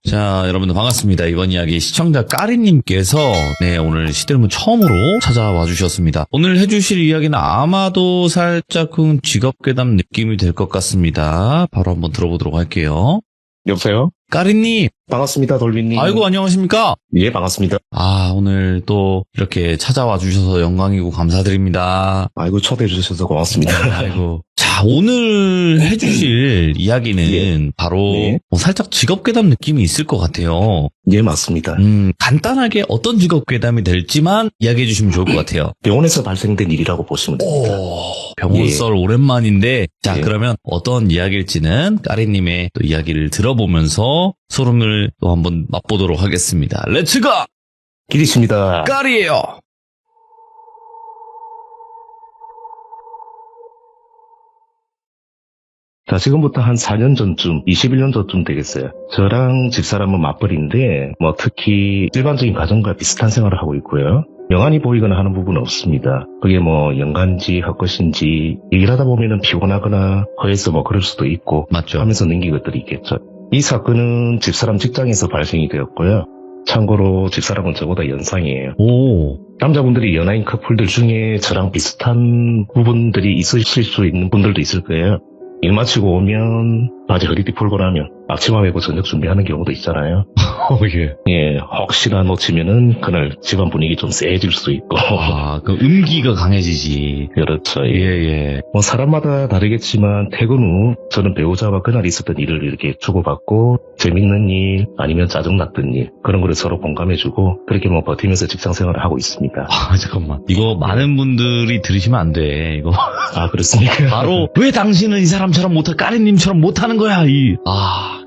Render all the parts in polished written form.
자, 여러분들 반갑습니다. 이번 이야기 시청자 까리님께서 오늘 시들문 처음으로 찾아와 주셨습니다. 오늘 해주실 이야기는 아마도 살짝 직업괴담 느낌이 될 것 같습니다. 바로 한번 들어보도록 할게요. 여보세요? 까리님! 반갑습니다, 돌비님. 아이고, 안녕하십니까? 예, 반갑습니다. 오늘 또 이렇게 찾아와 주셔서 영광이고 감사드립니다. 아이고, 초대해 주셔서 고맙습니다. 아이고. 자, 오늘 해주실 이야기는 바로 살짝 직업괴담 느낌이 있을 것 같아요. 예, 맞습니다. 간단하게 어떤 직업괴담이 될지만 이야기해 주시면 좋을 것 같아요. 병원에서 발생된 일이라고 보시면 됩니다. 병원 썰 오랜만인데, 자, 예. 그러면 어떤 이야기일지는 까리님의 또 이야기를 들어보면서 소름을 또 한번 맛보도록 하겠습니다. 렛츠고! 길이십니다. 까리예요! 자, 지금부터 한 4년 전쯤, 21년 전쯤 되겠어요. 저랑 집사람은 맞벌이인데, 특히 일반적인 가정과 비슷한 생활을 하고 있고요. 명안이 보이거나 하는 부분은 없습니다. 그게 연간지, 헛것인지, 얘기를 하다 보면은 피곤하거나 허해서 그럴 수도 있고, 맞죠? 하면서 넘긴 것들이 있겠죠. 이 사건은 집사람 직장에서 발생이 되었고요. 참고로 집사람은 저보다 연상이에요. 오. 남자분들이 연하인 커플들 중에 저랑 비슷한 부분들이 있으실 수 있는 분들도 있을 거예요. 일 마치고 오면 바지 허리띠 풀고 나면 앞치마 메고 저녁 준비하는 경우도 있잖아요. 예, 혹시나 놓치면은 그날 집안 분위기 좀 쎄해질 수 있고. 그 음기가 강해지지. 그렇죠. 예. 사람마다 다르겠지만 퇴근 후 저는 배우자와 그날 있었던 일을 이렇게 주고받고 재밌는 일 아니면 짜증났던 일 그런 거를 서로 공감해주고 그렇게 버티면서 직장 생활을 하고 있습니다. 잠깐만. 이거 많은 분들이 들으시면 안 돼. 이거. 아, 그렇습니까? 바로 왜 당신은 이 사람처럼 못해 까리님처럼 못하는 거야.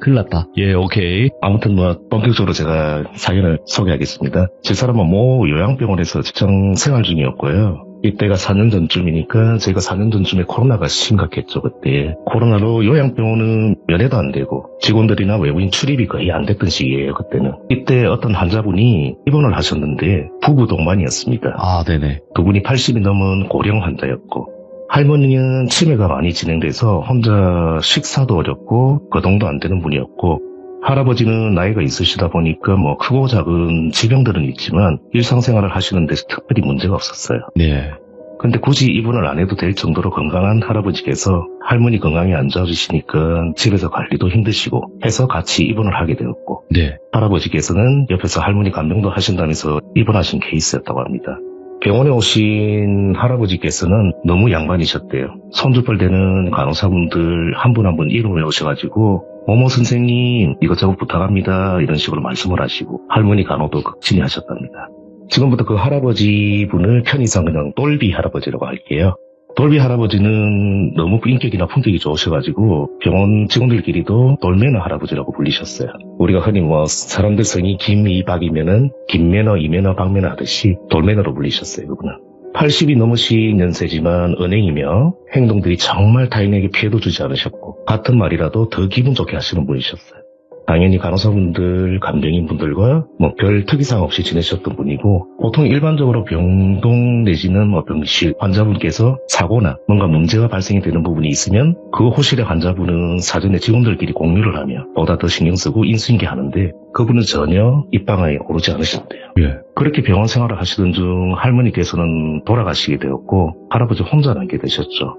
큰일 났다. 예, 오케이. 아무튼 본격적으로 제가 사연을 소개하겠습니다. 집사람은 요양병원에서 직장 생활 중이었고요. 이때가 4년 전쯤이니까 제가 4년 전쯤에 코로나가 심각했죠, 그때. 코로나로 요양병원은 면회도 안 되고 직원들이나 외부인 출입이 거의 안 됐던 시기예요, 그때는. 이때 어떤 환자분이 입원을 하셨는데 부부 동반이었습니다. 네네. 두 분이 80이 넘은 고령 환자였고 할머니는 치매가 많이 진행돼서 혼자 식사도 어렵고 거동도 안 되는 분이었고 할아버지는 나이가 있으시다 보니까 크고 작은 질병들은 있지만 일상생활을 하시는데 특별히 문제가 없었어요. 네. 근데 굳이 입원을 안 해도 될 정도로 건강한 할아버지께서 할머니 건강이 안 좋아지시니까 집에서 관리도 힘드시고 해서 같이 입원을 하게 되었고 네. 할아버지께서는 옆에서 할머니 간병도 하신다면서 입원하신 케이스였다고 합니다. 병원에 오신 할아버지께서는 너무 양반이셨대요. 손주뻘 되는 간호사분들 한 분 한 분 이름을 외우셔가지고 어머 선생님 이것저것 부탁합니다 이런 식으로 말씀을 하시고 할머니 간호도 극진히 하셨답니다. 지금부터 그 할아버지 분을 편의상 그냥 똘비 할아버지라고 할게요. 똘비 할아버지는 너무 인격이나 품격이 좋으셔가지고 병원 직원들끼리도 돌매너 할아버지라고 불리셨어요. 우리가 흔히 사람들 성이 김이박이면은 김매너, 이매너, 박매너 하듯이 돌매너로 불리셨어요, 그분은. 80이 넘으신 연세지만 은행이며 행동들이 정말 타인에게 피해도 주지 않으셨고 같은 말이라도 더 기분 좋게 하시는 분이셨어요. 당연히 간호사분들, 간병인분들과 별 특이사항 없이 지내셨던 분이고 보통 일반적으로 병동 내지는 병실 환자분께서 사고나 뭔가 문제가 발생이 되는 부분이 있으면 그 호실의 환자분은 사전에 직원들끼리 공유를 하며 보다 더 신경 쓰고 인수인계하는데 그분은 전혀 입방아에 오르지 않으셨대요. 예. 그렇게 병원 생활을 하시던 중 할머니께서는 돌아가시게 되었고 할아버지 혼자 남게 되셨죠.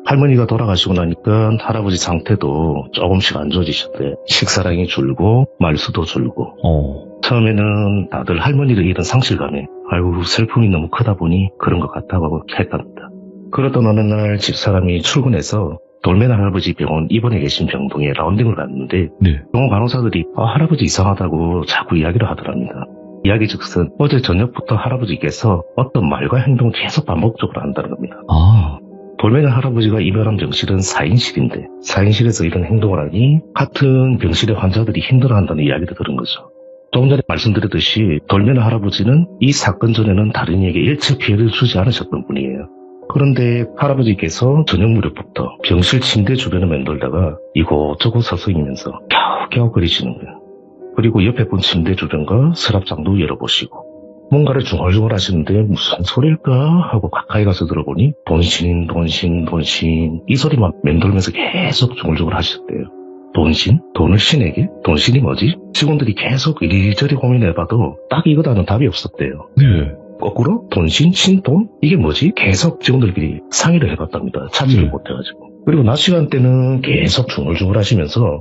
할머니가 돌아가시고 나니까 할아버지 상태도 조금씩 안 좋아지셨대요. 식사량이 줄고 말수도 줄고. 처음에는 다들 할머니를 잃은 상실감에 아이고 슬픔이 너무 크다 보니 그런 것 같다고 했답니다. 그러던 어느 날 집사람이 출근해서 돌매너 할아버지 병원 입원해 계신 병동에 라운딩을 갔는데 병원 간호사들이 할아버지 이상하다고 자꾸 이야기를 하더랍니다. 이야기 즉슨 어제 저녁부터 할아버지께서 어떤 말과 행동을 계속 반복적으로 한다는 겁니다. 돌매너 할아버지가 입원한 병실은 4인실인데 4인실에서 이런 행동을 하니 같은 병실의 환자들이 힘들어한다는 이야기도 들은 거죠. 조금 전에 말씀드렸듯이 돌매너 할아버지는 이 사건 전에는 다른 이에게 일체 피해를 주지 않으셨던 분이에요. 그런데 할아버지께서 저녁 무렵부터 병실 침대 주변을 맴돌다가 이곳저곳 서성이면서 겨우겨우거리시는 거예요. 그리고 옆에 분 침대 주변과 서랍장도 열어보시고 뭔가를 중얼중얼 하시는데 무슨 소리일까 하고 가까이 가서 들어보니 돈신 이 소리만 맴돌면서 계속 중얼중얼 하셨대요. 돈신? 돈을 신에게? 돈신이 뭐지? 직원들이 계속 이리저리 고민해봐도 딱 이거다는 답이 없었대요. 네. 거꾸로 돈신? 신돈? 이게 뭐지? 계속 직원들끼리 상의를 해봤답니다. 찾지를 못해가지고. 그리고 낮 시간대는 계속 중얼중얼 하시면서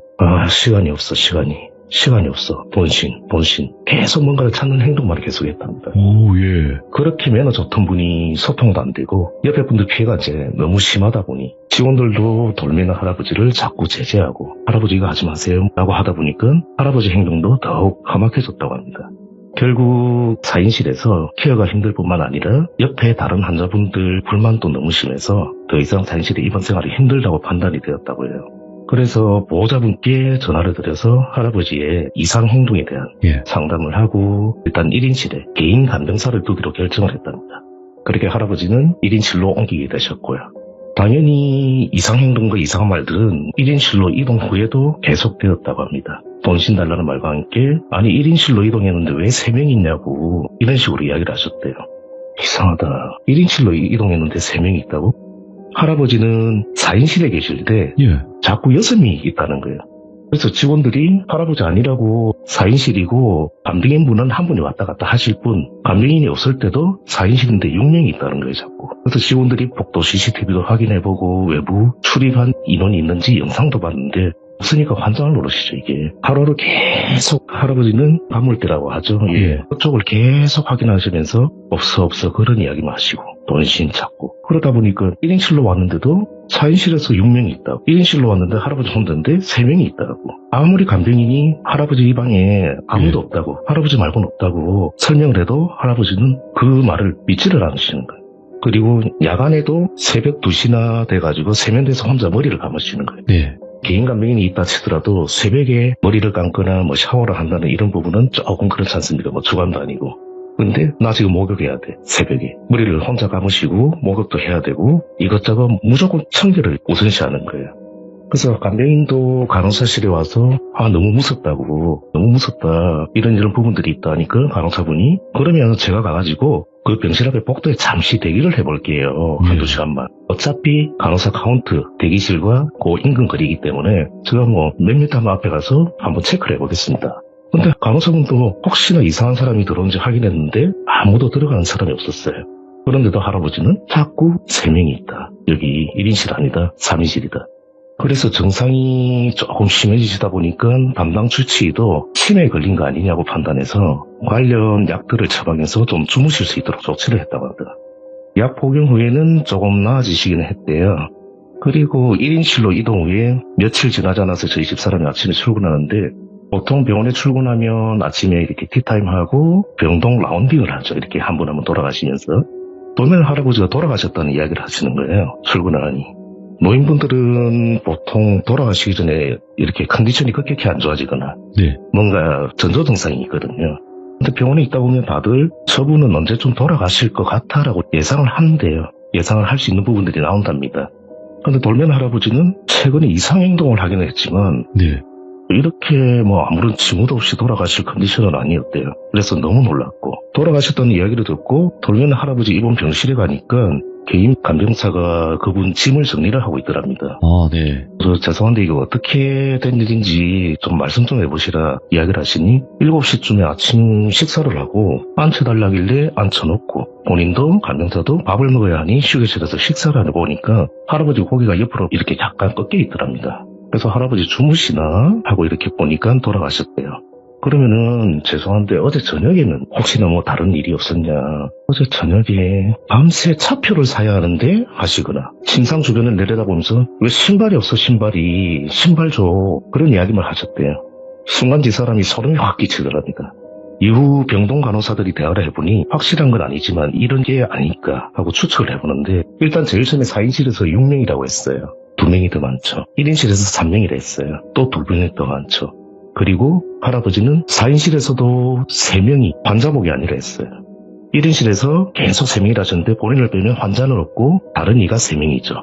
시간이 없어 시간이 없어 돈신 계속 뭔가를 찾는 행동만 계속 했답니다. 오, 예. 그렇게 매너 좋던 분이 소통도 안 되고 옆에 분들 피해가 이제 너무 심하다 보니 직원들도 돌매는 할아버지를 자꾸 제재하고 할아버지 이거 하지 마세요 라고 하다 보니까 할아버지 행동도 더욱 험악해졌다고 합니다. 결국 4인실에서 케어가 힘들 뿐만 아니라 옆에 다른 환자분들 불만도 너무 심해서 더 이상 4인실의 입원 생활이 힘들다고 판단이 되었다고 해요. 그래서 보호자분께 전화를 드려서 할아버지의 이상 행동에 대한 상담을 하고 일단 1인실에 개인 간병사를 두기로 결정을 했답니다. 그렇게 할아버지는 1인실로 옮기게 되셨고요. 당연히 이상 행동과 이상한 말들은 1인실로 이동 후에도 계속되었다고 합니다. 돈신 달라는 말과 함께 아니 1인실로 이동했는데 왜 3명이 있냐고 이런 식으로 이야기를 하셨대요. 이상하다. 1인실로 이동했는데 3명이 있다고? 할아버지는 4인실에 계실 때 자꾸 6명이 있다는 거예요. 그래서 직원들이 할아버지 아니라고 4인실이고 간병인 분은 한 분이 왔다 갔다 하실 뿐 간병인이 없을 때도 4인실인데 6명이 있다는 거예요 자꾸. 그래서 직원들이 복도 CCTV도 확인해보고 외부 출입한 인원이 있는지 영상도 봤는데 없으니까 환장을 노릇이죠 이게. 하루를 계속 할아버지는 밤물때라고 하죠. 그쪽을 계속 확인하시면서 없어 그런 이야기만 하시고 돈신 찾고 그러다 보니까 1인실로 왔는데도 4인실에서 6명이 있다고 1인실로 왔는데 할아버지 혼자인데 3명이 있다고 아무리 간병인이 할아버지 이 방에 아무도 없다고 할아버지 말고는 없다고 설명을 해도 할아버지는 그 말을 믿지를 않으시는 거예요. 그리고 야간에도 새벽 2시나 돼가지고 세면대에서 혼자 머리를 감으시는 거예요. 개인 간병인이 있다 치더라도 새벽에 머리를 감거나 뭐 샤워를 한다는 이런 부분은 조금 그렇지 않습니까? 뭐 주간도 아니고. 근데 나 지금 목욕해야 돼. 새벽에. 머리를 혼자 감으시고 목욕도 해야 되고 이것저것 무조건 청결을 우선시하는 거예요. 그래서 간병인도 간호사실에 와서 너무 무섭다고 너무 무섭다 이런 부분들이 있다니까 간호사분이 그러면 제가 가가지고 그 병실 앞에 복도에 잠시 대기를 해볼게요. 한두 시간만. 어차피 간호사 카운트 대기실과 그 인근 거리이기 때문에 제가 뭐 몇 미터 앞에 가서 한번 체크를 해보겠습니다. 근데 간호사분도 혹시나 이상한 사람이 들어온지 확인했는데 아무도 들어가는 사람이 없었어요. 그런데도 할아버지는 자꾸 3명이 있다. 여기 1인실 아니다. 3인실이다. 그래서 증상이 조금 심해지시다 보니까 담당 주치의도 치매에 걸린 거 아니냐고 판단해서 관련 약들을 처방해서 좀 주무실 수 있도록 조치를 했다고 하더라. 약 복용 후에는 조금 나아지시기는 했대요. 그리고 1인실로 이동 후에 며칠 지나지 않아서 저희 집사람이 아침에 출근하는데 보통 병원에 출근하면 아침에 이렇게 티타임하고 병동 라운딩을 하죠. 이렇게 한 분 한 분 돌아가시면서 돌면 할아버지가 돌아가셨다는 이야기를 하시는 거예요. 출근을 하니. 노인분들은 보통 돌아가시기 전에 이렇게 컨디션이 급격히 안 좋아지거나 뭔가 전조 증상이 있거든요. 근데 병원에 있다 보면 다들 저분은 언제쯤 돌아가실 것 같아라고 예상을 하는데요. 예상을 할 수 있는 부분들이 나온답니다. 근데 돌면 할아버지는 최근에 이상행동을 하기는 했지만 이렇게 뭐 아무런 징후도 없이 돌아가실 컨디션은 아니었대요. 그래서 너무 놀랐고 돌아가셨다는 이야기를 듣고 돌면 할아버지 입원 병실에 가니까 개인 간병사가 그분 짐을 정리를 하고 있더랍니다. 그래서 죄송한데 이거 어떻게 된 일인지 좀 말씀 좀 해보시라 이야기를 하시니 7시쯤에 아침 식사를 하고 앉혀달라길래 앉혀놓고 본인도 간병사도 밥을 먹어야 하니 휴게실에서 식사를 해보니까 할아버지 고개가 옆으로 이렇게 약간 꺾여 있더랍니다. 그래서 할아버지 주무시나 하고 이렇게 보니까 돌아가셨대요. 그러면은 죄송한데 어제 저녁에는 혹시나 뭐 다른 일이 없었냐 어제 저녁에 밤새 차표를 사야 하는데 하시거나 침상 주변을 내려다보면서 왜 신발이 없어 신발 줘 그런 이야기만 하셨대요. 순간 이 사람이 소름이 확 끼치더랍니다. 이후 병동 간호사들이 대화를 해보니 확실한 건 아니지만 이런 게 아닐까 하고 추측을 해보는데 일단 제일 처음에 4인실에서 6명이라고 했어요. 2명이 더 많죠. 1인실에서 3명이라 했어요. 또 2명이 더 많죠. 그리고 할아버지는 4인실에서도 3명이 환자복이 아니라 했어요. 1인실에서 계속 3명이라 하셨는데 본인을 빼면 환자는 없고 다른 이가 3명이죠.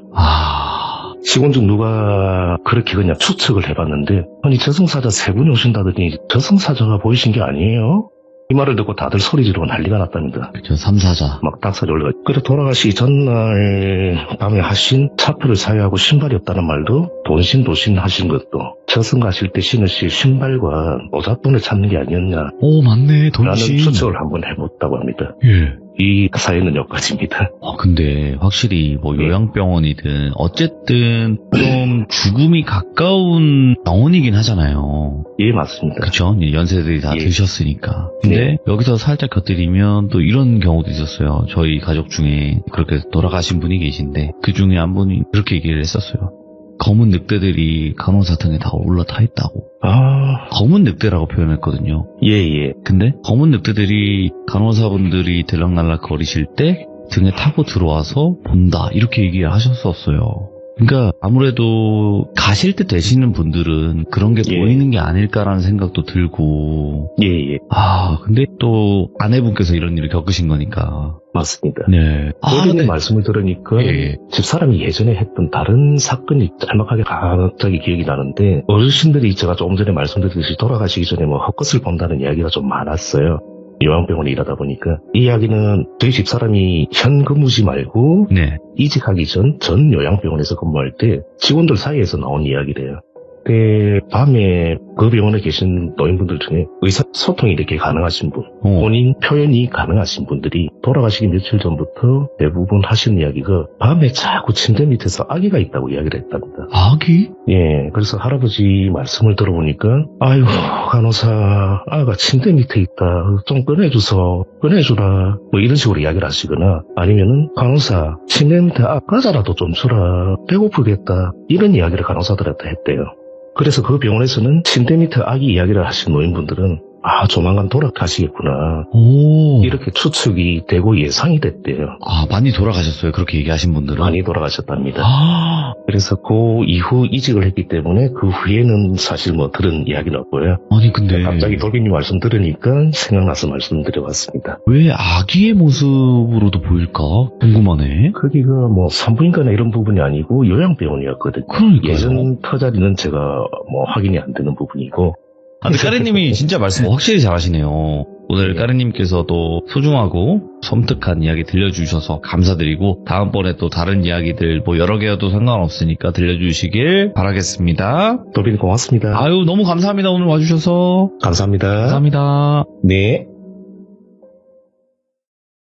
직원 중 누가 그렇게 그냥 추측을 해봤는데 아니 저승사자 3분이 오신다더니 저승사자가 보이신 게 아니에요? 이 말을 듣고 다들 소리 지르고 난리가 났답니다. 저 삼사자. 막 닭살이 올라가. 그래 돌아가시기 전날 밤에 하신 차표를 사유하고 신발이 없다는 말도 돈신 하신 것도 저승 가실 때 신으실 신발과 모자돈을 찾는 게 아니었냐라는 오, 맞네. 돈신. 추측을 한번 해봤다고 합니다. 예. 이 사연은 여기까지입니다. 근데 확실히 뭐 네. 요양병원이든 어쨌든 좀 죽음이 가까운 병원이긴 하잖아요. 예, 맞습니다. 그쵸? 이제 연세들이 다 예. 드셨으니까. 근데 네. 여기서 살짝 곁들이면 또 이런 경우도 있었어요. 저희 가족 중에 그렇게 돌아가신 분이 계신데 그 중에 한 분이 그렇게 얘기를 했었어요. 검은 늑대들이 간호사탕에 다 올라타 있다고. 검은 늑대라고 표현했거든요. 예. 근데 검은 늑대들이 간호사분들이 들락날락 거리실 때 등에 타고 들어와서 본다 이렇게 얘기를 하셨었어요. 그러니까 아무래도 가실 때 되시는 분들은 그런 게 예. 보이는 게 아닐까라는 생각도 들고 예. 근데 또 아내분께서 이런 일을 겪으신 거니까 맞습니다. 네. 그분의 말씀을 들으니까 예. 집사람이 예전에 했던 다른 사건이 짤막하게 갑자기 기억이 나는데 어르신들이 제가 조금 전에 말씀드렸듯이 돌아가시기 전에 뭐 헛것을 본다는 이야기가 좀 많았어요. 요양병원에 일하다 보니까 이 이야기는 저희 집사람이 현 근무지 말고 네. 이직하기 전 요양병원에서 근무할 때 직원들 사이에서 나온 이야기래요. 그때 밤에 그 병원에 계신 노인분들 중에 의사소통이 이렇게 가능하신 분, 본인 표현이 가능하신 분들이 돌아가시기 며칠 전부터 대부분 하시는 이야기가 밤에 자꾸 침대 밑에서 아기가 있다고 이야기를 했답니다. 아기? 예, 그래서 할아버지 말씀을 들어보니까 아이고 간호사 아가 침대 밑에 있다 좀 꺼내주라 뭐 이런 식으로 이야기를 하시거나 아니면은 간호사 침대 밑에 과자라도 좀 주라 배고프겠다 이런 이야기를 간호사들한테 했대요. 그래서 그 병원에서는 침대 밑에 아기 이야기를 하신 노인분들은 조만간 돌아가시겠구나. 이렇게 추측이 되고 예상이 됐대요. 많이 돌아가셨어요. 그렇게 얘기하신 분들은. 많이 돌아가셨답니다. 그래서 그 이후 이직을 했기 때문에 그 후에는 사실 뭐 들은 이야기는 없고요. 아니 근데 갑자기 돌비님 말씀 들으니까 생각나서 말씀드려봤습니다. 왜 아기의 모습으로도 보일까? 궁금하네. 거기가 뭐 산부인과나 이런 부분이 아니고 요양병원이었거든요. 그러니까요. 예전 터자리는 제가 뭐 확인이 안 되는 부분이고. 근데 까르님이 진짜 말씀 확실히 잘하시네요. 오늘 네. 까르님께서도 소중하고 섬뜩한 이야기 들려주셔서 감사드리고 다음번에 또 다른 이야기들 뭐 여러 개여도 상관없으니까 들려주시길 바라겠습니다. 돌비님 고맙습니다. 아유 너무 감사합니다. 오늘 와주셔서. 감사합니다. 감사합니다. 네.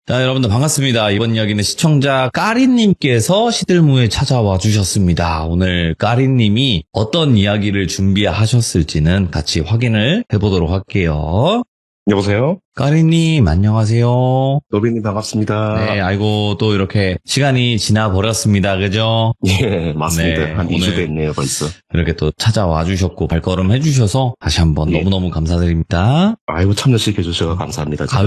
자, 여러분들 반갑습니다. 이번 이야기는 시청자 까리님께서 시들무에 찾아와 주셨습니다. 오늘 까리님이 어떤 이야기를 준비하셨을지는 같이 확인을 해보도록 할게요. 여보세요? 까리님 안녕하세요. 돌비님 반갑습니다. 네, 아이고 또 이렇게 시간이 지나버렸습니다. 그죠? 예, 맞습니다. 네, 한 2주 오늘 됐네요, 벌써. 이렇게 또 찾아와 주셨고 발걸음 해주셔서 다시 한번 예. 너무너무 감사드립니다. 아이고, 참여시켜주셔서 감사합니다. 아유,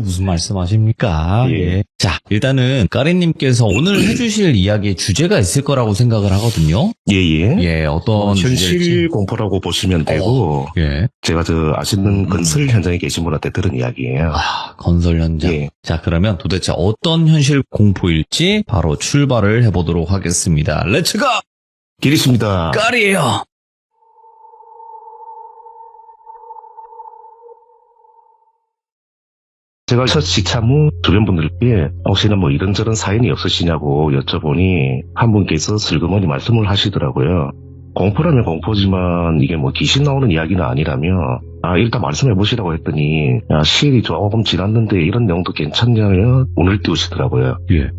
무슨 말씀하십니까? 예. 예. 자, 일단은 까리님께서 오늘 해주실 이야기의 주제가 있을 거라고 생각을 하거든요. 예. 예, 어떤 현실 주제일지. 공포라고 보시면 되고, 예. 제가 아시는 건설 현장에 계신 분한테 들은 이야기예요. 건설 현장. 예. 자, 그러면 도대체 어떤 현실 공포일지 바로 출발을 해보도록 하겠습니다. 렛츠고! 길이십니다. 까리예요! 제가 첫 시참 후 주변 분들께 혹시나 뭐 이런저런 사연이 없으시냐고 여쭤보니 한 분께서 슬그머니 말씀을 하시더라고요. 공포라면 공포지만 이게 뭐 귀신 나오는 이야기는 아니라며 일단 말씀해 보시라고 했더니 시일이 조금 지났는데 이런 내용도 괜찮냐며 눈을 띄우시더라고요. 예.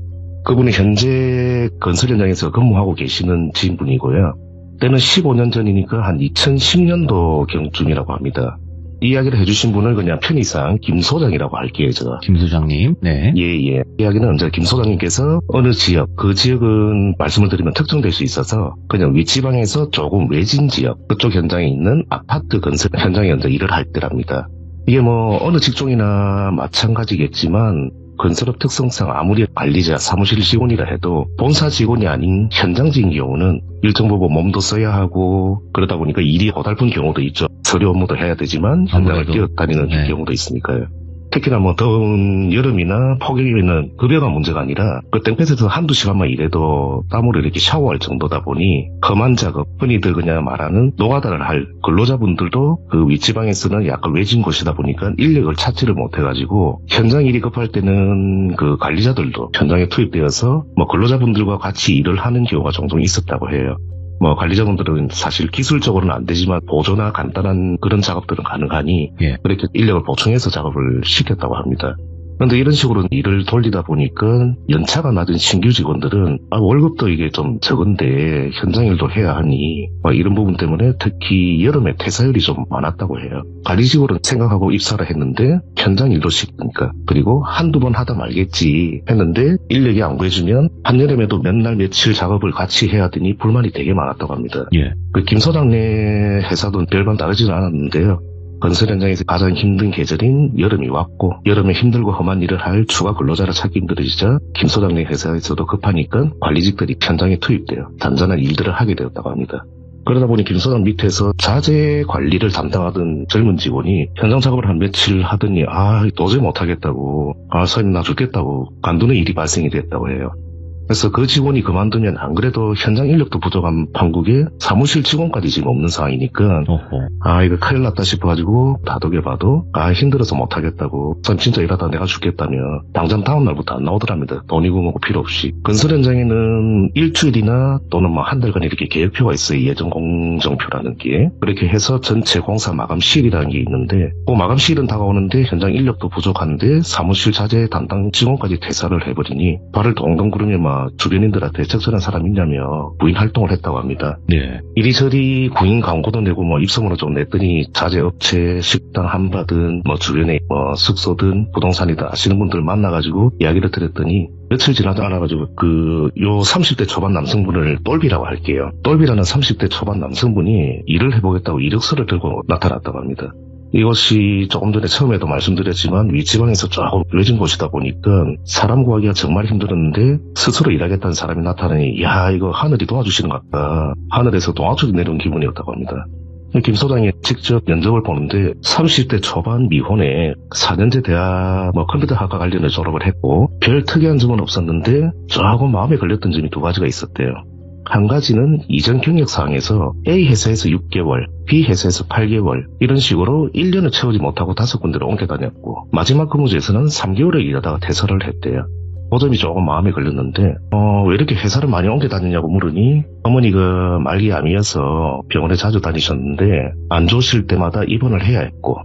그분이 현재 건설 현장에서 근무하고 계시는 지인분이고요. 때는 15년 전이니까 한 2010년도 경쯤이라고 합니다. 이 이야기를 해주신 분을 그냥 편의상 김 소장이라고 할게요, 제가. 김 소장님. 네. 예. 이야기는 이제 김 소장님께서 어느 지역, 그 지역은 말씀을 드리면 특정될 수 있어서 그냥 윗지방에서 조금 외진 지역, 그쪽 현장에 있는 아파트 건설 현장에 이제 일을 할 때랍니다. 이게 뭐 어느 직종이나 마찬가지겠지만 건설업 특성상 아무리 관리자, 사무실 직원이라 해도 본사 직원이 아닌 현장직인 경우는 일정 부분 몸도 써야 하고 그러다 보니까 일이 고달픈 경우도 있죠. 서류 업무도 해야 되지만 현장을 아무래도. 뛰어다니는 네. 경우도 있으니까요. 특히나 뭐 더운 여름이나 폭염에는 급여가 문제가 아니라 그 땡볕에서 한두 시간만 일해도 땀으로 이렇게 샤워할 정도다 보니 험한 작업, 흔히들 그냥 말하는 노가다를 할 근로자분들도 그 윗지방에서는 약간 외진 곳이다 보니까 인력을 찾지를 못해가지고 현장 일이 급할 때는 그 관리자들도 현장에 투입되어서 뭐 근로자분들과 같이 일을 하는 경우가 종종 있었다고 해요. 뭐 관리자분들은 사실 기술적으로는 안 되지만 보조나 간단한 그런 작업들은 가능하니 예. 그렇게 인력을 보충해서 작업을 시켰다고 합니다. 그런데 이런 식으로 일을 돌리다 보니까 연차가 낮은 신규 직원들은 월급도 이게 좀 적은데 현장 일도 해야 하니 이런 부분 때문에 특히 여름에 퇴사율이 좀 많았다고 해요. 관리직으로 생각하고 입사를 했는데 현장 일도 시키니까 그리고 한두 번 하다 말겠지 했는데 인력이 안 구해주면 한여름에도 몇 날 며칠 작업을 같이 해야 되니 불만이 되게 많았다고 합니다. 예. 그 김 소장네 회사도 별반 다르지는 않았는데요. 건설 현장에서 가장 힘든 계절인 여름이 왔고 여름에 힘들고 험한 일을 할 추가 근로자를 찾기 힘들어지자 김 소장네 회사에서도 급하니까 관리직들이 현장에 투입되어 단단한 일들을 하게 되었다고 합니다. 그러다 보니 김 소장 밑에서 자재 관리를 담당하던 젊은 직원이 현장 작업을 한 며칠 하더니 도저히 못하겠다고 선임 나 죽겠다고 관두는 일이 발생이 됐다고 해요. 그래서 그 직원이 그만두면 안 그래도 현장 인력도 부족한 판국에 사무실 직원까지 지금 없는 상황이니까 이거 큰일 났다 싶어가지고 다독여봐도 힘들어서 못하겠다고 전 진짜 일하다 내가 죽겠다며 당장 다음 날부터 안 나오더랍니다. 돈이고 뭐고 필요 없이. 건설 현장에는 일주일이나 또는 뭐 한 달간 이렇게 계획표가 있어요. 예정 공정표라는 게. 그렇게 해서 전체 공사 마감시일이라는 게 있는데 그 마감시일은 다가오는데 현장 인력도 부족한데 사무실 자재 담당 직원까지 퇴사를 해버리니 발을 동동 구르며 막 주변인들한테 적절한 사람 있냐며 구인 활동을 했다고 합니다. 네. 이리저리 구인 광고도 내고 뭐 입소문을 좀 냈더니 자재업체, 식당 한바든 뭐 주변에 뭐 숙소든 부동산이든 아시는 분들 만나가지고 이야기를 드렸더니 며칠 지나지 않아가지고 요 30대 초반 남성분을 똘비라고 할게요. 똘비라는 30대 초반 남성분이 일을 해보겠다고 이력서를 들고 나타났다고 합니다. 이것이 조금 전에 처음에도 말씀드렸지만 윗지방에서 조금 외진 곳이다 보니까 사람 구하기가 정말 힘들었는데 스스로 일하겠다는 사람이 나타나니 이거 하늘이 도와주시는 것 같다. 하늘에서 동화줄이 내려온 기분이었다고 합니다. 김 소장이 직접 면접을 보는데 30대 초반 미혼에 4년제 대학 컴퓨터학과 관련해 졸업을 했고 별 특이한 점은 없었는데 조금 마음에 걸렸던 점이 두 가지가 있었대요. 한 가지는 이전 경력사항에서 A 회사에서 6개월, B 회사에서 8개월 이런 식으로 1년을 채우지 못하고 5군데로 옮겨 다녔고 마지막 근무지에서는 3개월을 일하다가 퇴사를 했대요. 그 점이 조금 마음에 걸렸는데 왜 이렇게 회사를 많이 옮겨 다니냐고 물으니 어머니가 말기암이어서 병원에 자주 다니셨는데 안 좋으실 때마다 입원을 해야 했고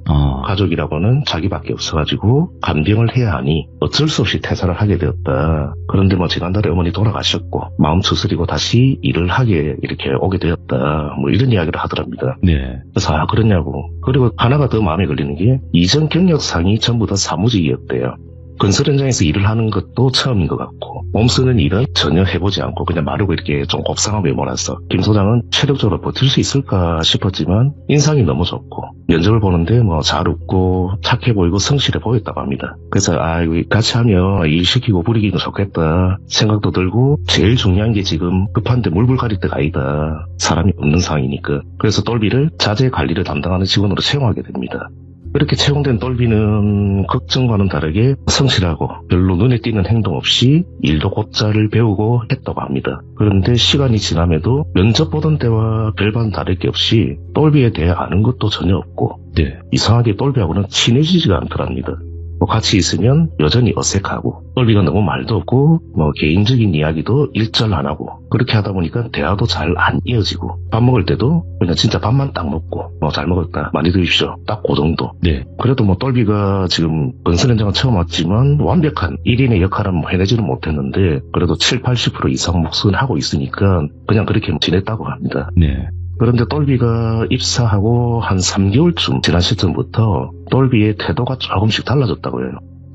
가족이라고는 자기밖에 없어가지고 간병을 해야 하니 어쩔 수 없이 퇴사를 하게 되었다. 그런데 지난달에 어머니 돌아가셨고 마음 추스리고 다시 일을 하게 이렇게 오게 되었다. 이런 이야기를 하더랍니다. 네. 그래서 그러냐고. 그리고 하나가 더 마음에 걸리는 게 이전 경력상이 전부 다 사무직이었대요. 건설 현장에서 일을 하는 것도 처음인 것 같고 몸 쓰는 일은 전혀 해보지 않고 그냥 마르고 이렇게 좀 곱상한 외모라서 김 소장은 체력적으로 버틸 수 있을까 싶었지만 인상이 너무 좋고 면접을 보는데 잘 웃고 착해 보이고 성실해 보였다고 합니다. 그래서 같이 하면 일 시키고 부리기는 좋겠다 생각도 들고 제일 중요한 게 지금 급한데 물불 가릴 때가 아니다. 사람이 없는 상황이니까. 그래서 똘비를 자재 관리를 담당하는 직원으로 채용하게 됩니다. 이렇게 채용된 똘비는 걱정과는 다르게 성실하고 별로 눈에 띄는 행동 없이 일도 곧잘 배우고 했다고 합니다. 그런데 시간이 지남에도 면접 보던 때와 별반 다를 게 없이 똘비에 대해 아는 것도 전혀 없고 이상하게 똘비하고는 친해지지가 않더랍니다. 같이 있으면 여전히 어색하고 똘비가 너무 말도 없고 개인적인 이야기도 일절 안 하고 그렇게 하다 보니까 대화도 잘 안 이어지고 밥 먹을 때도 그냥 진짜 밥만 딱 먹고 잘 먹었다 많이 드십시오 딱 그 정도. 그래도 똘비가 지금 건설 현장은 처음 왔지만 완벽한 1인의 역할은 해내지는 못했는데 그래도 70-80% 이상 몫은 하고 있으니까 그냥 그렇게 지냈다고 합니다. 그런데 똘비가 입사하고 한 3개월쯤 지난 시점부터 똘비의 태도가 조금씩 달라졌다고 해요.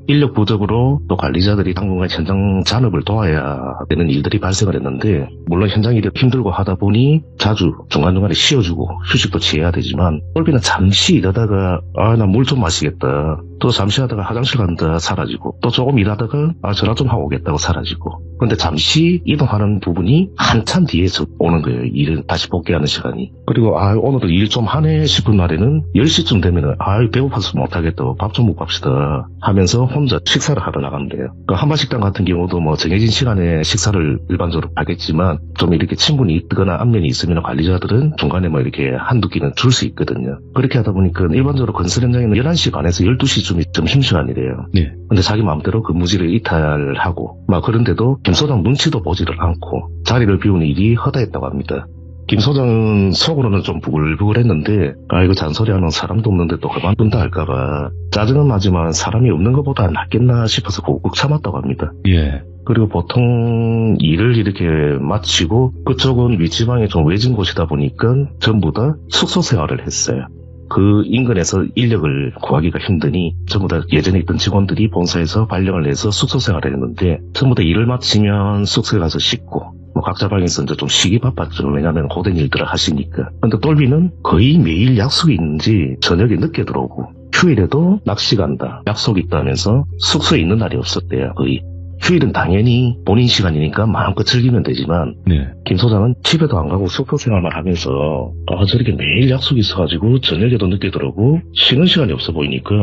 인력 부족으로 또 관리자들이 당분간 현장 잔업을 도와야 되는 일들이 발생을 했는데 물론 현장 일이 힘들고 하다 보니 자주 중간중간에 쉬어주고 휴식도 취해야 되지만 똘비는 잠시 일하다가 나 물 좀 마시겠다 또 잠시 하다가 화장실 간다 사라지고, 또 조금 일하다가 전화 좀 하고 오겠다고 사라지고. 근데 잠시 이동하는 부분이 한참 뒤에서 오는 거예요. 일을 다시 복귀하는 시간이. 그리고 오늘도 일 좀 하네 싶은 날에는 10시쯤 되면은 배고파서 못하겠다고 밥 좀 먹고 갑시다 하면서 혼자 식사를 하러 나간대요. 그 한바식당 같은 경우도 뭐 정해진 시간에 식사를 일반적으로 하겠지만, 좀 이렇게 친분이 있거나 안면이 있으면 관리자들은 중간에 뭐 이렇게 한두 끼는 줄 수 있거든요. 그렇게 하다 보니까 일반적으로 건설 현장에는 11시 반에서 12시쯤이 점심시간이래요. 네. 근데 자기 마음대로 근무지를 이탈하고 막 그런데도 김 소장 눈치도 보지를 않고 자리를 비우는 일이 허다했다고 합니다. 김 소장은 속으로는 좀 부글부글했는데, 이거 잔소리하는 사람도 없는데 또 그만둔다 할까봐 짜증은 나지만 사람이 없는 것보다 낫겠나 싶어서 꾹꾹 참았다고 합니다. 예. 그리고 보통 일을 이렇게 마치고 그쪽은 윗지방에 좀 외진 곳이다 보니까 전부 다 숙소 생활을 했어요. 그 인근에서 인력을 구하기가 힘드니 전부 다 예전에 있던 직원들이 본사에서 발령을 내서 숙소 생활을 했는데, 전부 다 일을 마치면 숙소에 가서 씻고 뭐 각자 방에서 이제 좀 쉬기 바빴죠. 왜냐하면 고된 일들을 하시니까. 근데 똘비는 거의 매일 약속이 있는지 저녁에 늦게 들어오고, 휴일에도 낚시 간다, 약속이 있다면서 숙소에 있는 날이 없었대요. 거의. 휴일은 당연히 본인 시간이니까 마음껏 즐기면 되지만, 네. 김 소장은 집에도 안 가고 숙소 생활만 하면서 저렇게 매일 약속이 있어가지고 저녁에도 늦게 들어오고 쉬는 시간이 없어 보이니까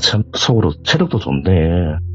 참 속으로 체력도 좋네.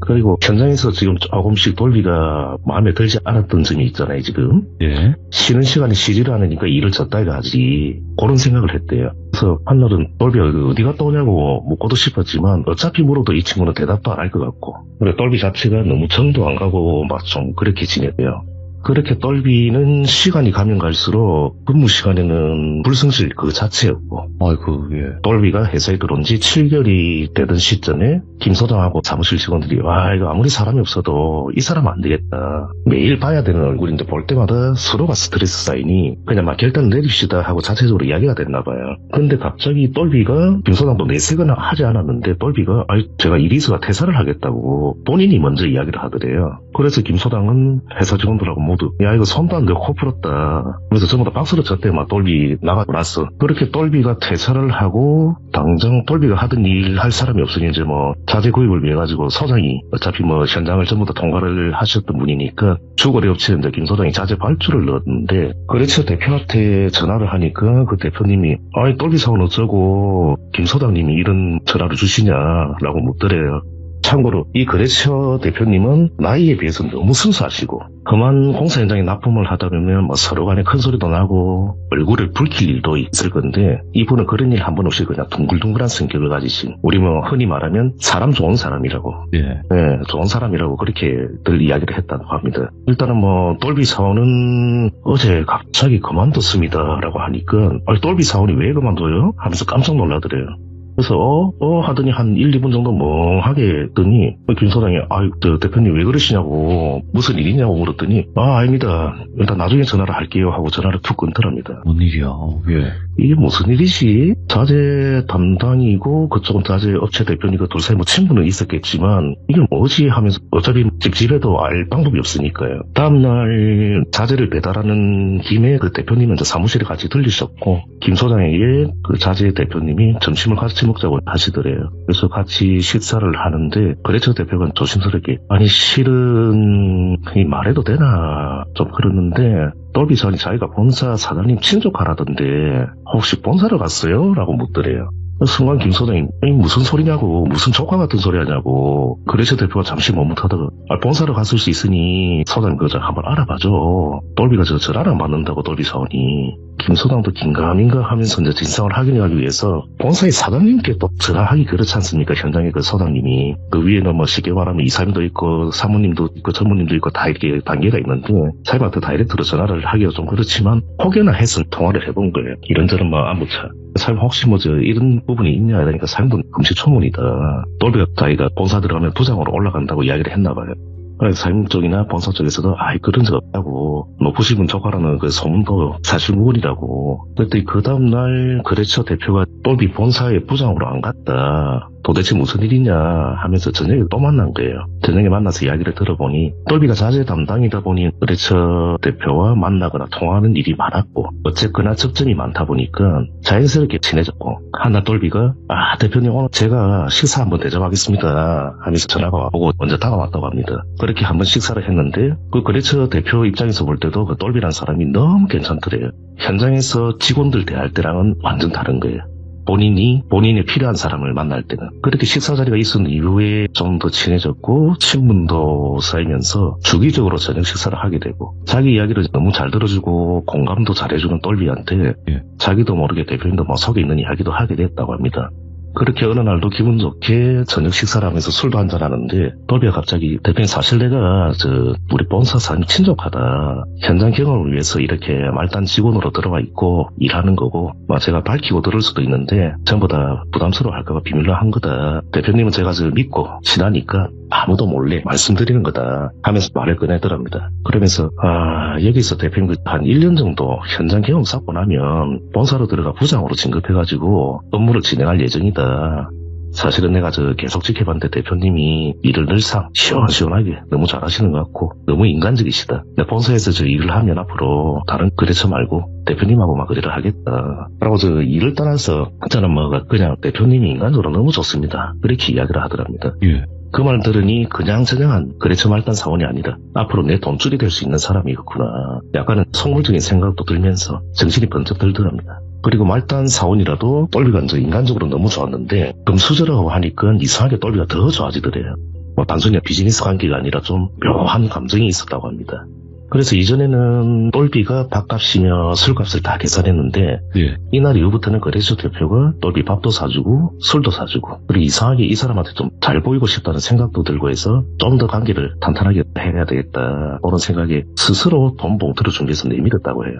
그리고 현장에서 지금 조금씩 똘비가 마음에 들지 않았던 점이 있잖아요. 지금 예. 쉬는 시간에 쉬지를 않으니까 일을 졌다가 하지, 그런 생각을 했대요. 그래서 한날은 똘비가 어디 갔다 오냐고 묻고도 싶었지만 어차피 물어도 이 친구는 대답도 안 할 것 같고, 그래 똘비 자체가 너무 정도 안 가고 막 좀 그렇게 지냈대요. 그렇게 똘비는 시간이 가면 갈수록 근무 시간에는 불성실 그 자체였고, 아이고, 예. 똘비가 회사에 들어온 지 7개월이 되던 시점에 김 소장하고 사무실 직원들이 이거 아무리 사람이 없어도 이 사람 안 되겠다, 매일 봐야 되는 얼굴인데 볼 때마다 서로가 스트레스 쌓이니 그냥 막 결단 내립시다 하고 자체적으로 이야기가 됐나 봐요. 근데 갑자기 똘비가, 김 소장도 내색은 하지 않았는데 똘비가 제가 이리서가 퇴사를 하겠다고 본인이 먼저 이야기를 하더래요. 그래서 김 소장은 회사 직원들하고 모두 이거 손도 안 대고 코 풀었다, 그래서 전부 다 박수를 쳤대. 막 똘비 나가고 나서. 그렇게 똘비가 퇴사를 하고 당장 똘비가 하던 일 할 사람이 없으니 이제 뭐 자재 구입을 위해 가지고 소장이 어차피 뭐 현장을 전부 다 통과를 하셨던 분이니까 주거래 업체에 이제 김 소장이 자재 발주를 넣었는데, 거래처 대표한테 전화를 하니까 그 대표님이 똘비 사원 어쩌고 김 소장님이 이런 전화를 주시냐라고 묻더래요. 참고로 이 거래처 대표님은 나이에 비해서 너무 순수하시고, 그만 공사 현장에 납품을 하다 보면 뭐 서로 간에 큰 소리도 나고 얼굴을 붉힐 일도 있을 건데, 이분은 그런 일 한 번 없이 그냥 둥글둥글한 성격을 가지신, 우리 뭐 흔히 말하면 사람 좋은 사람이라고, 좋은 사람이라고 그렇게들 이야기를 했다고 합니다. 일단은 뭐 똘비 사원은 어제 갑자기 그만뒀습니다 라고 하니까 똘비 사원이 왜 그만둬요? 하면서 깜짝 놀라더래요. 그래서 하더니 한 1, 2분 정도 멍하게 했더니 김 소장이 대표님 왜 그러시냐고, 무슨 일이냐고 물었더니 아닙니다, 일단 나중에 전화를 할게요 하고 전화를 툭 끊더랍니다. 뭔 일이야? 예. 이게 무슨 일이지? 자재 담당이고 그쪽은 자재 업체 대표니까 둘 사이 뭐 친분은 있었겠지만 이게 뭐지 하면서, 어차피 집에도 알 방법이 없으니까요. 다음날 자재를 배달하는 김에 그 대표님은 이제 사무실에 같이 들리셨고, 김 소장에게 그 자재 대표님이 점심을 같이 먹자고 하시더래요. 그래서 같이 식사를 하는데 거래처 대표가 조심스럽게 실은 말해도 되나 좀 그러는데, 똘비 사원이 자기가 본사 사장님 친족하라던데 혹시 본사를 갔어요? 라고 묻더래요. 순간 김 소장이 무슨 소리냐고, 무슨 조카 같은 소리 하냐고. 거래처 대표가 잠시 머뭇하다가 본사를 갔을 수 있으니 소장 그저 한번 알아봐줘, 똘비가 전화를 안 받는다고. 똘비 사원이. 김 소장도 긴가민가 하면서 이제 진상을 확인하기 위해서 본사의 사장님께 또 전화하기 그렇지 않습니까? 현장에 그 소장님이 그 위에는 뭐 쉽게 말하면 이사님도 있고 사무님도 있고 전무님도 있고 다 이렇게 단계가 있는데, 자기한테 다이렉트로 전화를 하기가 좀 그렇지만 혹여나 해서 통화를 해본 거예요. 이런저런 뭐 안부차, 사장님 혹시 뭐 이런 부분이 있냐 이러니까 사장님도 금시초문이다, 똘비가 자기가 본사 들어가면 부장으로 올라간다고 이야기를 했나 봐요. 그래서 사임 쪽이나 본사 쪽에서도 그런 적 없다고, 높으신 분 조카라는 그 소문도 사실무근이라고. 그랬더니 그 다음날 거래처 대표가 똘비 본사에 부장으로 안 갔다, 도대체 무슨 일이냐 하면서 저녁에 또 만난 거예요. 저녁에 만나서 이야기를 들어보니 똘비가 자재 담당이다 보니 거래처 대표와 만나거나 통화하는 일이 많았고 어쨌거나 접점이 많다 보니까 자연스럽게 친해졌고 하나 똘비가 대표님 오늘 제가 식사 한번 대접하겠습니다 하면서 전화가 오고 먼저 다가왔다고 합니다. 그렇게 한번 식사를 했는데 그 거래처 대표 입장에서 볼 때도 그 똘비라는 사람이 너무 괜찮더래요. 현장에서 직원들 대할 때랑은 완전 다른 거예요. 본인이 필요한 사람을 만날 때는 그렇게 식사 자리가 있은 이후에 좀 더 친해졌고 친분도 쌓이면서 주기적으로 저녁 식사를 하게 되고 자기 이야기를 너무 잘 들어주고 공감도 잘해주는 똘비한테 자기도 모르게 대표님도 뭐 속에 있는 이야기도 하게 됐다고 합니다. 그렇게 어느 날도 기분 좋게 저녁 식사를 하면서 술도 한잔 하는데 똘비가 갑자기 대표님 사실 내가 우리 본사 사장님 친족하다 현장 경험을 위해서 이렇게 말단 직원으로 들어와 있고 일하는 거고 제가 밝히고 들을 수도 있는데 전부 다 부담스러워할까봐 비밀로 한 거다. 대표님은 제가 믿고 친하니까 아무도 몰래 말씀드리는 거다 하면서 말을 꺼내더랍니다. 그러면서 여기서 대표님 한 1년 정도 현장 경험 쌓고 나면 본사로 들어가 부장으로 진급해가지고 업무를 진행할 예정이다. 사실은 내가 계속 지켜봤는데 대표님이 일을 늘상 시원시원하게 너무 잘하시는 것 같고 너무 인간적이시다. 내 본사에서 일을 하면 앞으로 다른 거래처 말고 대표님하고 의뢰를 하겠다. 라고 일을 떠나서 저는 그냥 대표님이 인간적으로 너무 좋습니다. 그렇게 이야기를 하더랍니다. 그 말 들으니 그냥저냥한 거래처 말단 사원이 아니라 앞으로 내 돈줄이 될 수 있는 사람이겠구나. 약간은 속물적인 생각도 들면서 정신이 번쩍 들더랍니다. 그리고 말단 사원이라도 똘비가 인간적으로 너무 좋았는데 금수저라고 하니까 이상하게 똘비가 더 좋아지더래요. 단순히 비즈니스 관계가 아니라 좀 묘한 감정이 있었다고 합니다. 그래서 이전에는 똘비가 밥값이며 술값을 다 계산했는데 이날 이후부터는 거래처 대표가 똘비 밥도 사주고 술도 사주고 그리고 이상하게 이 사람한테 좀 잘 보이고 싶다는 생각도 들고 해서 좀 더 관계를 탄탄하게 해야 되겠다 그런 생각에 스스로 돈 봉투를 준비해서 내밀었다고 해요.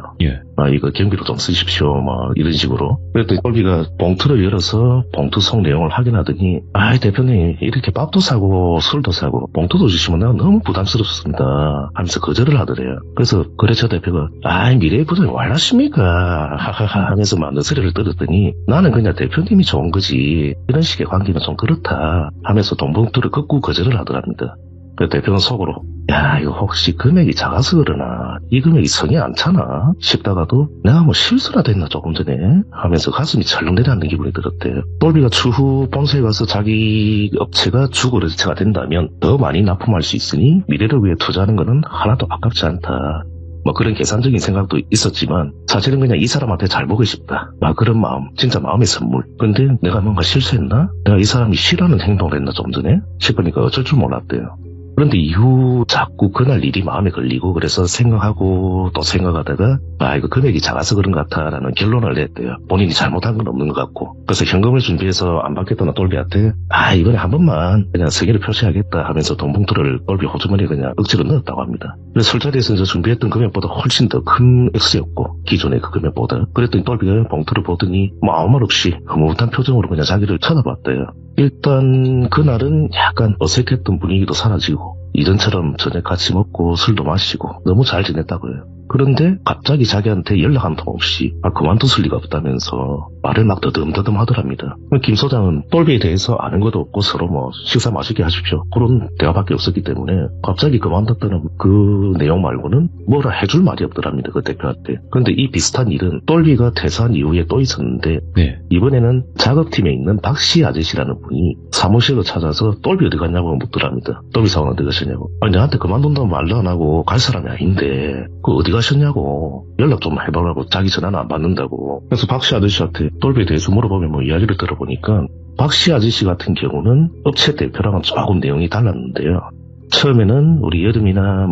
이거 경비로 좀 쓰십시오 이런 식으로. 그랬더니 똘비가 봉투를 열어서 봉투 속 내용을 확인하더니 대표님 이렇게 밥도 사고 술도 사고 봉투도 주시면 내가 너무 부담스럽습니다 하면서 거절을 하더래요. 그래서 거래처 대표가 미래의 부장이 왜 하십니까 하하하 하면서 너스레를 떨었더니 나는 그냥 대표님이 좋은 거지 이런 식의 관계는 좀 그렇다 하면서 돈 봉투를 걷고 거절을 하더랍니다. 그 대표는 속으로 이거 혹시 금액이 작아서 그러나 이 금액이 성이 안 차나 싶다가도 내가 실수라도 했나 조금 전에 하면서 가슴이 철렁 내려앉는 기분이 들었대요. 똘비가 추후 본사에 가서 자기 업체가 주거래처가 된다면 더 많이 납품할 수 있으니 미래를 위해 투자하는 것은 하나도 아깝지 않다. 그런 계산적인 생각도 있었지만 사실은 그냥 이 사람한테 잘 보고 싶다. 그런 마음, 진짜 마음의 선물. 근데 내가 뭔가 실수했나? 내가 이 사람이 싫어하는 행동을 했나 좀 전에? 싶으니까 어쩔 줄 몰랐대요. 그런데 이후 자꾸 그날 일이 마음에 걸리고 그래서 생각하고 또 생각하다가 이거 금액이 작아서 그런 것 같아라는 결론을 냈대요. 본인이 잘못한 건 없는 것 같고. 그래서 현금을 준비해서 안 받겠다는 똘비한테 이번에 한 번만 그냥 세계를 표시하겠다 하면서 돈 봉투를 똘비 호주머니에 그냥 억지로 넣었다고 합니다. 그래서 술자리에서 준비했던 금액보다 훨씬 더 큰 액수였고 기존의 그 금액보다. 그랬더니 똘비가 봉투를 보더니 아무 말 없이 흐뭇한 표정으로 그냥 자기를 쳐다봤대요. 일단 그날은 약간 어색했던 분위기도 사라지고 이전처럼 저녁 같이 먹고 술도 마시고 너무 잘 지냈다고 해요. 그런데 갑자기 자기한테 연락 한 통 없이 그만뒀을 리가 없다면서 말을 막 더듬더듬 하더랍니다. 김 소장은 똘비에 대해서 아는 것도 없고 서로 식사 맛있게 하십시오 그런 대화밖에 없었기 때문에 갑자기 그만뒀다는 그 내용 말고는 뭐라 해줄 말이 없더랍니다. 그 대표한테. 그런데 이 비슷한 일은 똘비가 퇴사한 이후에 또 있었는데 이번에는 작업팀에 있는 박씨 아저씨라는 분이 사무실로 찾아서 똘비 어디 갔냐고 묻더랍니다. 똘비 사원 어디 가셨냐고. 나한테 그만둔다고 말도 안 하고 갈 사람이 아닌데 어디 가셨냐고 연락 좀 해보라고 자기 전화는 안 받는다고. 그래서 박씨 아저씨한테 똘비에 대해서 물어보면 이야기를 들어보니까 박씨 아저씨 같은 경우는 업체 대표랑은 조금 내용이 달랐는데요. 처음에는 우리 여름이나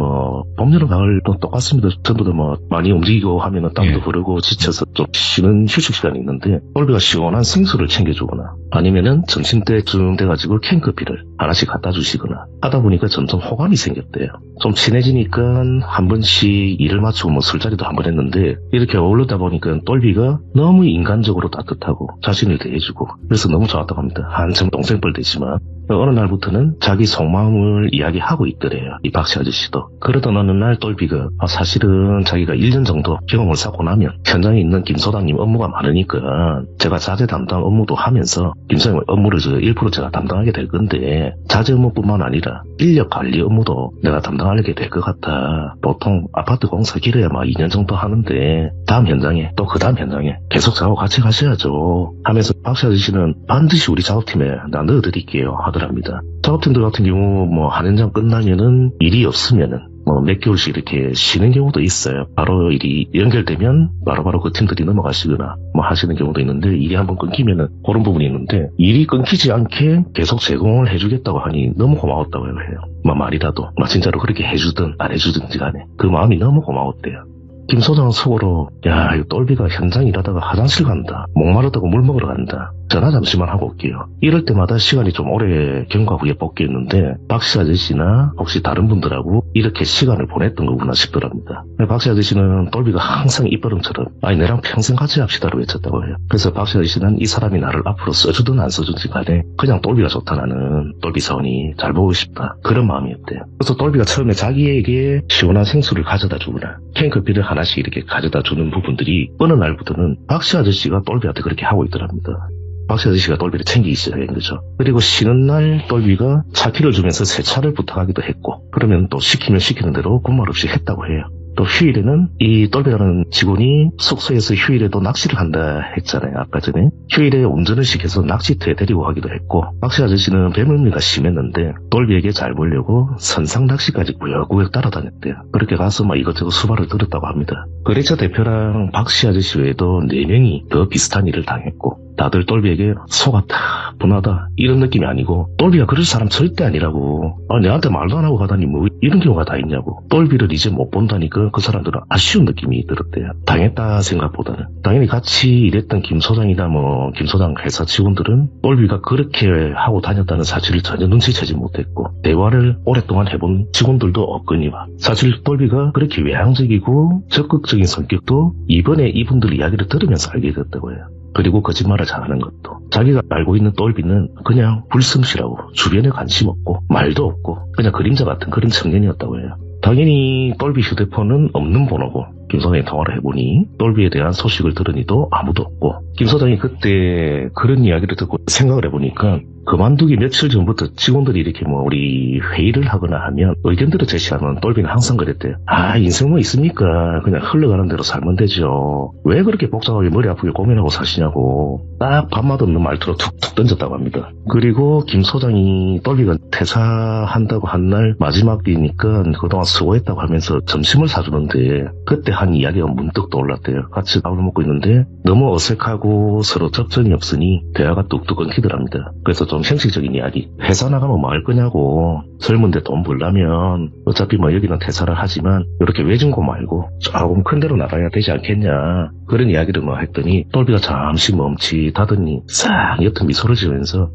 봄, 여름, 가을도 똑같습니다. 전부 다 많이 움직이고 하면은 땀도 흐르고 지쳐서 좀 쉬는 휴식 시간이 있는데 똘비가 시원한 생수를 챙겨주거나 아니면은 점심때쯤 돼가지고 캔커피를 하나씩 갖다 주시거나 하다 보니까 점점 호감이 생겼대요. 좀 친해지니까 한 번씩 일을 마치고 술자리도 한 번 했는데 이렇게 어울리다 보니까 똘비가 너무 인간적으로 따뜻하고 자신을 대해주고 그래서 너무 좋았다고 합니다. 한참 동생뻘 되지만 어느 날부터는 자기 속마음을 이야기하고 있더래요. 이 박씨 아저씨도. 그러던 어느 날 똘비가 사실은 자기가 1년 정도 경험을 쌓고 나면 현장에 있는 김 소장님 업무가 많으니까 제가 자재 담당 업무도 하면서 김 소장님 업무를 1% 제가 담당하게 될 건데 자재 업무뿐만 아니라 인력 관리 업무도 내가 담당하게 될 것 같아. 보통 아파트 공사 길어야 2년 정도 하는데 다음 현장에 또 그 다음 현장에 계속 저하고 같이 가셔야죠 하면서 박씨 아저씨는 반드시 우리 작업팀에 나 넣어드릴게요 하더랍니다. 작업팀들 같은 경우 한 현장 끝나면은 일이 없으면은 몇 개월씩 이렇게 쉬는 경우도 있어요. 바로 일이 연결되면 바로바로 그 팀들이 넘어가시거나 하시는 경우도 있는데 일이 한번 끊기면은 그런 부분이 있는데 일이 끊기지 않게 계속 제공을 해주겠다고 하니 너무 고마웠다고 해요. 말이라도 진짜로 그렇게 해주든 안 해주든지 간에 그 마음이 너무 고마웠대요. 김 소장은 속으로 야 이거 똘비가 현장 일하다가 화장실 간다, 목마르다고 물 먹으러 간다, 전화 잠시만 하고 올게요. 이럴 때마다 시간이 좀 오래 경과 후에 뽑겠는데 박씨 아저씨나 혹시 다른 분들하고 이렇게 시간을 보냈던 거구나 싶더랍니다. 박씨 아저씨는 똘비가 항상 입버릇처럼 아니 내랑 평생 같이 합시다로 외쳤다고 해요. 그래서 박씨 아저씨는 이 사람이 나를 앞으로 써주든 안 써주든 간에 그냥 똘비가 좋다, 나는 똘비 사원이 잘 보고 싶다, 그런 마음이었대요. 그래서 똘비가 처음에 자기에게 시원한 생수를 가져다 주거나 캔커피를 하나씩 이렇게 가져다 주는 부분들이 어느 날부터는 박씨 아저씨가 똘비한테 그렇게 하고 있더랍니다. 박씨 아저씨가 똘비를 챙기기 시작한 거죠. 그리고 쉬는 날 똘비가 차키를 주면서 세차를 부탁하기도 했고, 그러면 또 시키면 시키는 대로 군말 없이 했다고 해요. 또 휴일에는 이 똘비라는 직원이 숙소에서 휴일에도 낚시를 한다 했잖아요, 아까 전에. 휴일에 운전을 시켜서 낚시터에 데리고 가기도 했고, 박씨 아저씨는 배멀미가 심했는데 똘비에게 잘 보려고 선상 낚시까지 구역구역 따라다녔대요. 그렇게 가서 이것저것 수발을 들었다고 합니다. 거래처 대표랑 박씨 아저씨 외에도 4명이 더 비슷한 일을 당했고, 다들 똘비에게 속았다, 분하다 이런 느낌이 아니고 똘비가 그럴 사람 절대 아니라고, 내한테 말도 안 하고 가다니 이런 경우가 다 있냐고, 똘비를 이제 못 본다니까 그 사람들은 아쉬운 느낌이 들었대요. 당했다 생각보다는. 당연히 같이 일했던 김 소장이나 김 소장 회사 직원들은 똘비가 그렇게 하고 다녔다는 사실을 전혀 눈치채지 못했고, 대화를 오랫동안 해본 직원들도 없거니와 사실 똘비가 그렇게 외향적이고 적극적인 성격도 이번에 이분들 이야기를 들으면서 알게 됐다고 해요. 그리고 거짓말을 잘하는 것도, 자기가 알고 있는 똘비는 그냥 불성실하고 주변에 관심 없고 말도 없고 그냥 그림자 같은 그런 청년이었다고 해요. 당연히 똘비 휴대폰은 없는 번호고, 김 소장이 통화를 해보니 똘비에 대한 소식을 들으니도 아무도 없고, 김 소장이 그때 그런 이야기를 듣고 생각을 해보니까 그만두기 며칠 전부터 직원들이 이렇게 우리 회의를 하거나 하면 의견들을 제시하면 똘비는 항상 그랬대요. 인생 있습니까? 그냥 흘러가는 대로 살면 되죠. 왜 그렇게 복잡하게 머리 아프게 고민하고 사시냐고 딱 밥맛 없는 말투로 툭툭 던졌다고 합니다. 그리고 김 소장이 똘비가 퇴사한다고 한 날 마지막이니까 그동안 수고했다고 하면서 점심을 사주는데 그때 한 이야기가 문득 떠올랐대요. 같이 밥을 먹고 있는데 너무 어색하고 서로 접점이 없으니 대화가 뚝뚝 끊기더랍니다. 그래서 좀 형식적인 이야기, 회사 나가면 뭐 할 거냐고, 젊은데 돈 벌려면 어차피 여기는 퇴사를 하지만 이렇게 외진고 말고 조금 큰 데로 나가야 되지 않겠냐, 그런 이야기를 했더니 똘비가 잠시 멈칫하더니 싹 옅은 미소를 지으면서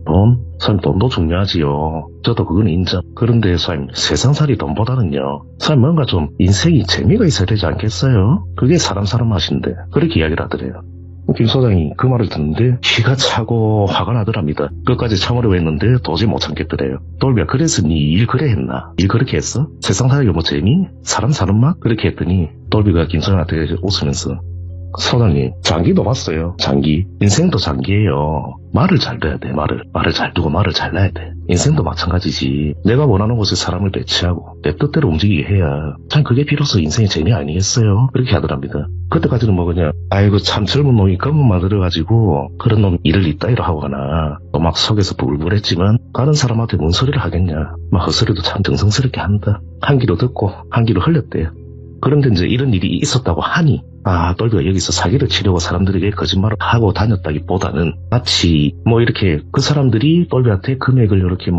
사장님 돈도 중요하지요. 저도 그건 인정. 그런데 사장님 세상살이 돈보다는요, 사장님 뭔가 좀 인생이 재미가 있어야 되지 않겠어요? 그게 사람 맛인데, 그렇게 이야기를 하더래요. 김 소장이 그 말을 듣는데 기가 차고 화가 나더랍니다. 끝까지 참으려고 했는데 도저히 못 참겠더래요. 똘비야, 그래서 네 일 그래 했나? 일 그렇게 했어? 세상 살기 재미? 사람 사는 맛? 그렇게 했더니 똘비가 김 소장한테 웃으면서, 소장님 장기도 봤어요. 장기. 인생도 장기예요. 말을 잘 둬야 돼. 말을 잘 두고 말을 잘 놔야 돼. 인생도 마찬가지지. 내가 원하는 곳에 사람을 배치하고 내 뜻대로 움직이게 해야 참 그게 비로소 인생의 재미 아니겠어요? 그렇게 하더랍니다. 그때까지는 그냥 아이고 참 젊은 놈이 검은 만들어가지고 그런 놈 일을 이따위로 하거나 또 막 속에서 불불했지만 다른 사람한테 뭔 소리를 하겠냐, 헛소리도 참 정성스럽게 한다, 한 귀로 듣고 한 귀로 흘렸대요. 그런데 이제 이런 일이 있었다고 하니 똘비가 여기서 사기를 치려고 사람들에게 거짓말을 하고 다녔다기보다는 마치 이렇게 그 사람들이 똘비한테 금액을 이렇게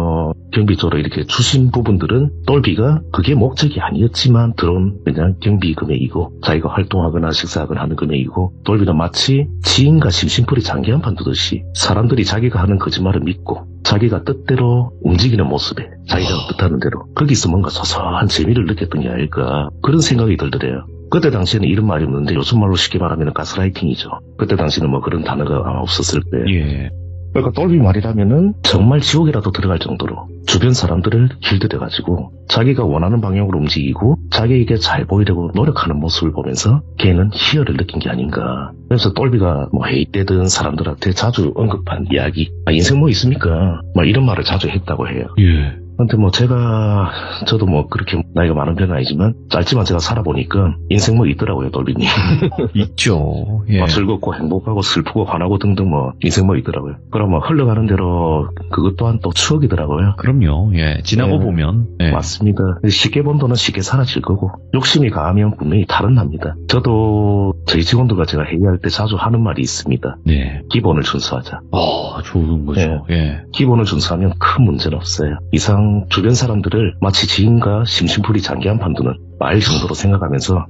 경비 쪽으로 이렇게 주신 부분들은 똘비가 그게 목적이 아니었지만 들어온 그냥 경비 금액이고 자기가 활동하거나 식사하거나 하는 금액이고, 똘비는 마치 지인과 심심풀이 장기 한판 두듯이 사람들이 자기가 하는 거짓말을 믿고 자기가 뜻대로 움직이는 모습에 자기가 뜻하는 대로 거기서 뭔가 소소한 재미를 느꼈던 게 아닐까, 그런 생각이 들더래요. 그때 당시에는 이런 말이 없는데 요즘 말로 쉽게 말하면 가스라이팅이죠. 그때 당시에는 그런 단어가 아마 없었을 거예요. 예. 그러니까 똘비 말이라면은 정말 지옥이라도 들어갈 정도로 주변 사람들을 길들여가지고 자기가 원하는 방향으로 움직이고 자기에게 잘 보이려고 노력하는 모습을 보면서 걔는 희열을 느낀 게 아닌가. 그래서 똘비가 뭐 회의 때든 사람들한테 자주 언급한 이야기, 인생 뭐 있습니까? 막 이런 말을 자주 했다고 해요. 예. 근데 뭐 저도 뭐 그렇게 나이가 많은 편은 아니지만 짧지만 제가 살아보니까 인생 뭐 있더라고요, 똘비님. 있죠. 예. 뭐 즐겁고 행복하고 슬프고 화나고 등등 뭐 인생 뭐 있더라고요. 그럼 뭐 흘러가는 대로 그것 또한 또 추억이더라고요. 그럼요. 예. 지나고 네. 보면. 예. 맞습니다. 쉽게 본 돈은 쉽게 사라질 거고 욕심이 강하면 분명히 탈은납니다. 저도 저희 직원들과 제가 회의할 때 자주 하는 말이 있습니다. 네. 기본을 준수하자. 좋은 거죠. 예. 기본을 준수하면 큰 문제는 없어요. 이상 주변 사람들을 마치 지인과 심심풀이 장기 한 판 두는 말 정도로 생각하면서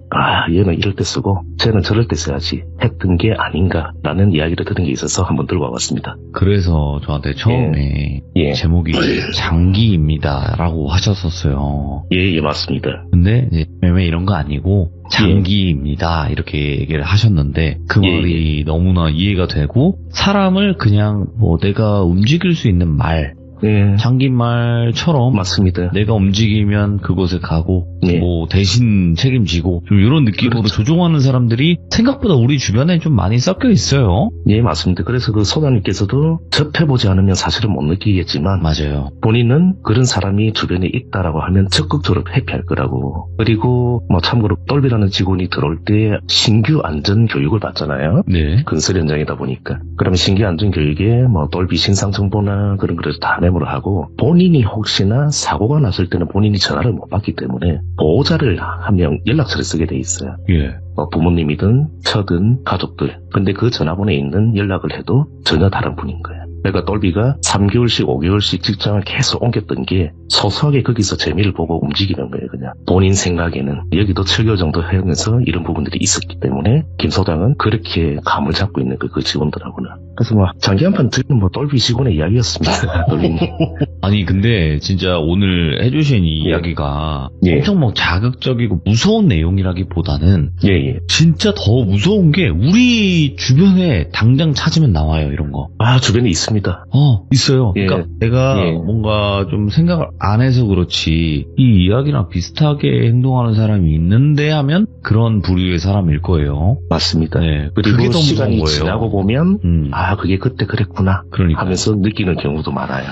얘는 이럴 때 쓰고 쟤는 저럴 때 써야지 했던 게 아닌가라는 이야기를 들은 게 있어서 한번 들고 와봤습니다. 그래서 저한테 처음에 예. 제목이 장기입니다라고 하셨었어요. 예, 맞습니다. 근데 이제 매매 이런 거 아니고 장기입니다 이렇게 얘기를 하셨는데 그 말이 너무나 이해가 되고 사람을 그냥 뭐 내가 움직일 수 있는 말 예, 장기말처럼 맞습니다. 내가 움직이면 그곳에 가고 예. 뭐 대신 책임지고 좀 이런 느낌으로 그렇죠. 조종하는 사람들이 생각보다 우리 주변에 좀 많이 섞여 있어요. 예, 맞습니다. 그래서 그 소장님께서도 접해보지 않으면 사실은 못 느끼겠지만 맞아요. 본인은 그런 사람이 주변에 있다라고 하면 적극적으로 회피할 거라고. 그리고 뭐 참고로 똘비라는 직원이 들어올 때 신규 안전 교육을 받잖아요. 네. 건설 현장이다 보니까. 그러면 신규 안전 교육에 뭐 똘비 신상 정보나 그런 거를 다 메모를 하고 본인이 혹시나 사고가 났을 때는 본인이 전화를 못 받기 때문에 보호자를 한 명 연락처를 쓰게 돼 있어요. 예. 뭐 부모님이든 처든 가족들. 근데 그 전화번호에 있는 연락을 해도 전혀 다른 분인 거예요. 그러니까 똘비가 3개월씩 5개월씩 직장을 계속 옮겼던 게 소소하게 거기서 재미를 보고 움직이는 거예요. 그냥 본인 생각에는 여기도 7개월 정도 하면서 이런 부분들이 있었기 때문에 김 소장은 그렇게 감을 잡고 있는 그 직원들하고는. 그래서 뭐 장기 한 판 듣는 뭐 똘비 직원의 이야기였습니다. 똘비님. 아니 근데 진짜 오늘 해주신 이 이야기가 예. 엄청 뭐 자극적이고 무서운 내용이라기보다는 예. 진짜 더 무서운 게 우리 주변에 당장 찾으면 나와요 이런 거. 주변에 있습니다. 있어요. 예. 그러니까 내가 예. 뭔가 좀 생각을 안 해서 그렇지 이 이야기랑 비슷하게 행동하는 사람이 있는데 하면 그런 부류의 사람일 거예요. 맞습니다. 네. 그리고 그게 더 무서운 시간이 거예요. 지나고 보면 그게 그때 그랬구나 그러니까. 하면서 느끼는 경우도 많아요.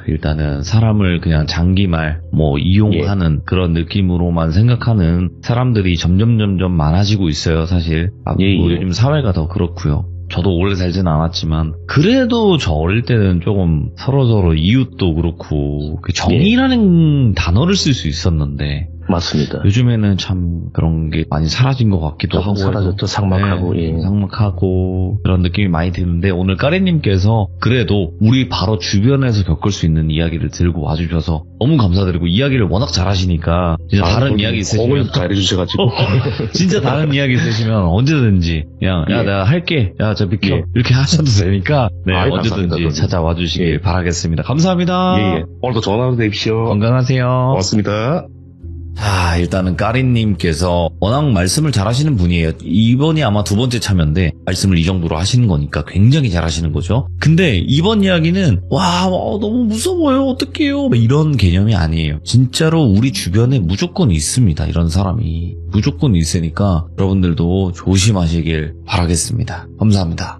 일단은 사람을 그냥 장기말 이용하는 그런 느낌으로만 생각하는 사람들이 점점 많아지고 있어요. 사실 요즘 사회가 더 그렇고요. 저도 오래 살지는 않았지만 그래도 저 어릴 때는 조금 서로서로 이웃도 그렇고 그 정이라는 단어를 쓸 수 있었는데 맞습니다. 요즘에는 참 그런 게 많이 사라진 것 같기도 하고 사라졌죠. 삭막하고 삭막하고 그런 느낌이 많이 드는데 오늘 까리님께서 그래도 우리 바로 주변에서 겪을 수 있는 이야기를 들고 와주셔서 너무 감사드리고 이야기를 워낙 잘하시니까 진짜 다른 이야기 있으시면 잘해주셔가지고 진짜 다른 이야기 있으시면 언제든지 그냥 야 내가 할게 야 저 비켜 이렇게 하셔도 되니까 언제든지 감사합니다. 찾아와 주시길 바라겠습니다. 감사합니다. 오늘도 좋은 하루 되십시오. 건강하세요. 고맙습니다. 자, 일단은 까리님께서 워낙 말씀을 잘하시는 분이에요. 이번이 아마 두 번째 참여인데 말씀을 이 정도로 하시는 거니까 굉장히 잘하시는 거죠. 근데 이번 이야기는 너무 무서워요. 어떡해요. 이런 개념이 아니에요. 진짜로 우리 주변에 무조건 있습니다. 이런 사람이 무조건 있으니까 여러분들도 조심하시길 바라겠습니다. 감사합니다.